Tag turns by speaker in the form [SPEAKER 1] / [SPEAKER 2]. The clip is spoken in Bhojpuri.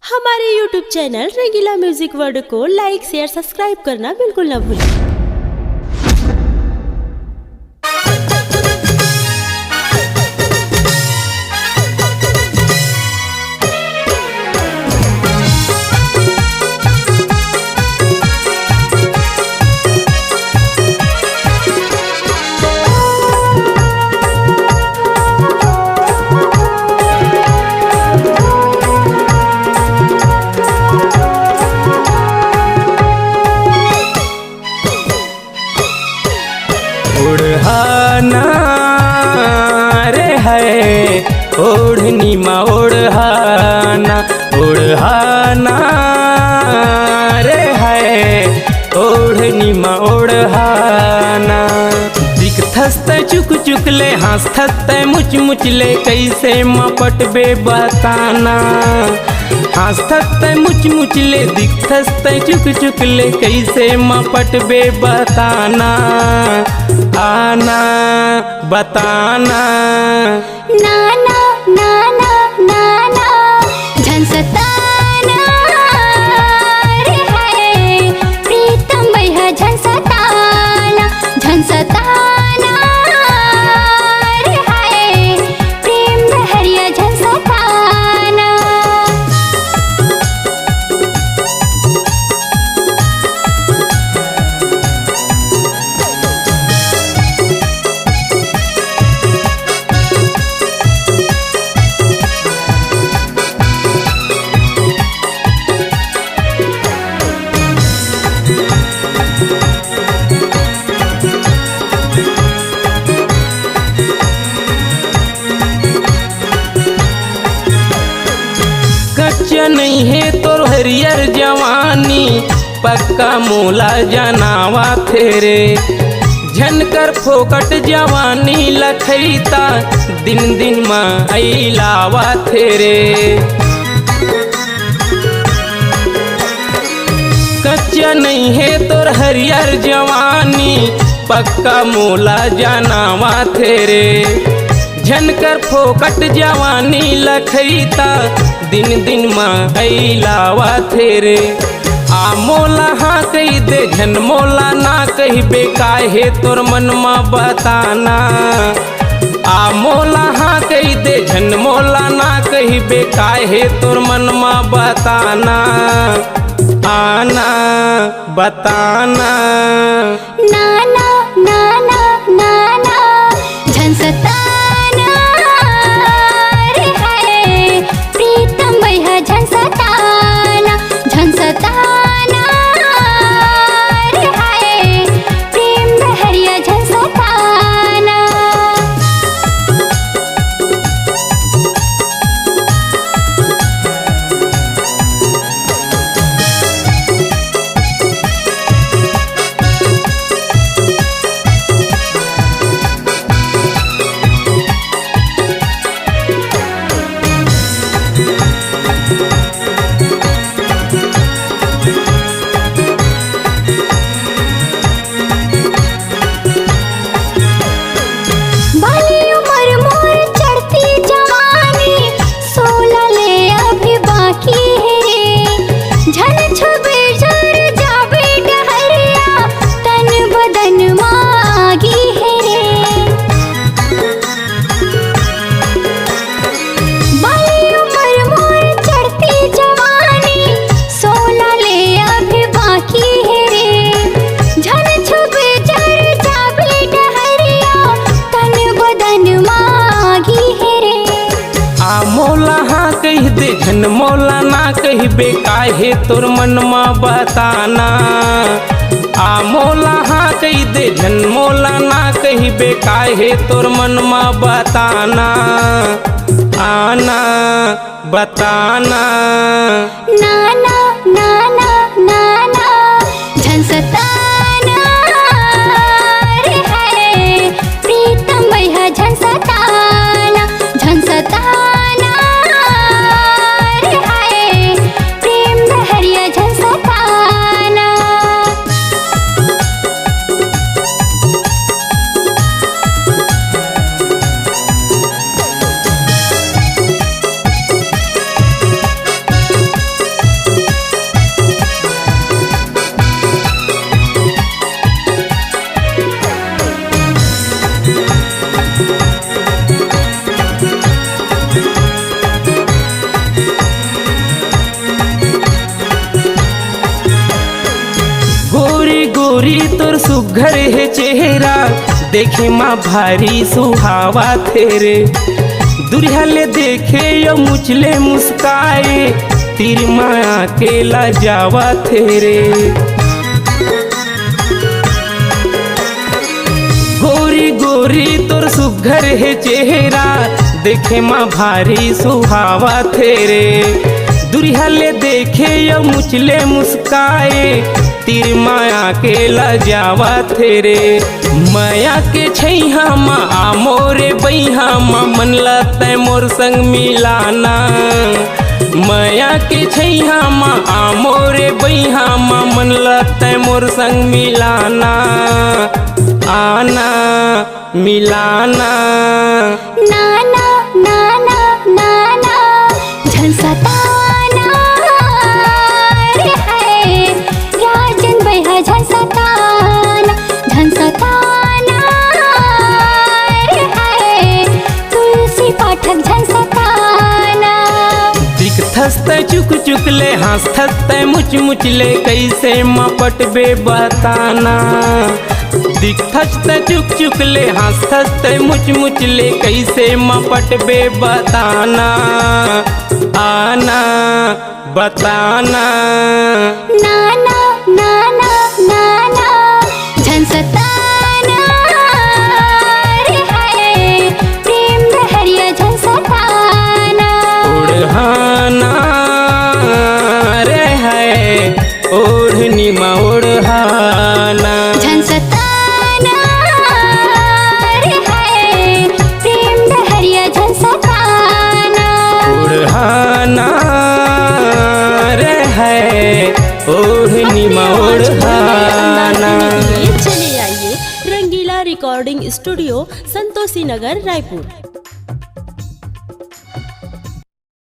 [SPEAKER 1] हमारे YouTube चैनल रंगीला म्यूजिक वर्ल्ड को लाइक शेयर सब्सक्राइब करना बिल्कुल ना भूलें।
[SPEAKER 2] ओढ़ाना रे है ओढ़नी मा ओढ़ाना ओढ़ाना रे है ओढ़नी मा ओढ़ाना दिखथस्ते चुक चुकले हंसथस्ते मुच मुचले कैसे मपटबे बताना हंसथस्ते मुच मुचले दिखथस्ते चुक चुकले कैसे मपटबे बताना आना बताना
[SPEAKER 3] नाना नाना नाना झंसताना रे है प्रीतम भैया झंसताना झंसताना रे है प्रेम बहरिया झंसताना।
[SPEAKER 2] कच्चा नहीं है तोर हरियर जवानी पक्का मोला जनावा तेरे झनकर फोकट जवानी लखैता दिन दिन में अलावा तेरे कच्चा नहीं है तोर हरियर जवानी पक्का मोला जनावा तेरे झनकर फोकट जवानी लखैता दिन दिन में अलावा तेरे आ मोला हाँ कही दे झन मोला ना कही बेकाहे तोर मन में बताना आ मोला हाँ कही दे झन मोला ना कही बेकाहे तोर मन में बताना आना बताना
[SPEAKER 3] नाना नाना नाना झंसताना रे है प्रीतम भैया झंसताना झंसताना रे है प्रेम बहरिया झंसताना। बाली उम्र मोर चढ़ती जवानी 16 ले अभी बाकी है रे झन छबे जर जाबे डहरिया तन बदन मागी है रे बाली उम्र मोर चढ़ती जवानी 16 ले अभी बाकी है रे झन छबे जर जाबे डहरिया तन बदन मागी है रे।
[SPEAKER 2] आ मोला हाँ कही दे झन मोला ना कही बेकाहे तोर मन में बताना आ मोला हाँ कही दे झन मोला ना कही बेकाहे तोर मन में बताना आना बताना
[SPEAKER 3] नाना नाना नाना झंसताना रे है प्रीतम भैया झंसताना झंसताना रे है प्रेम बहरिया झंसताना।
[SPEAKER 2] गोरी तोर सुघर है चेहरा देखे माँ भारी सुहावा तेरे दुरिया ले देखे यो मुचले मुस्काए तेरी माया के लाजावा तेरे गोरी गोरी तोर सुघर है चेहरा देखे माँ भारी सुहावा तेरे दुरिया ले देखे यो मुचले मुस्काए तीर माया के लाजावा तेरे माया के छैहा माँ आ मोरे बैहा माँ मन लतै मोर संग मिलाना माया के छैहा माँ आ मोरे बैहा माँ मन लतै मोर संग मिलाना आना मिलाना
[SPEAKER 3] नाना नाना नाना झंसताना रे है राजन बैहा झंसताना झंसताना रे है तुलसी पाठक झंसताना
[SPEAKER 2] दिखथस तै चुक चुक ले हंसथस तै मुच मुच ले कैसे मपट बे बताना दिखथस तै चुक चुक ले हंसथस तै मुच मुच ले कैसे मपट बे बताना आना बताना
[SPEAKER 3] नाना नाना नाना झंसताना रे है प्रेम दहरिया झंसताना
[SPEAKER 2] ओढ़ाना रे है ओढ़नी मा ओढ़ाना
[SPEAKER 3] झंसताना रे है प्रेम दहरिया झंसताना
[SPEAKER 2] ओढ़ाना रे है ओढ़नी मा ओढ़ाना।
[SPEAKER 1] चले आइए रंगीला रिकॉर्डिंग स्टूडियो संतोषी नगर रायपुर।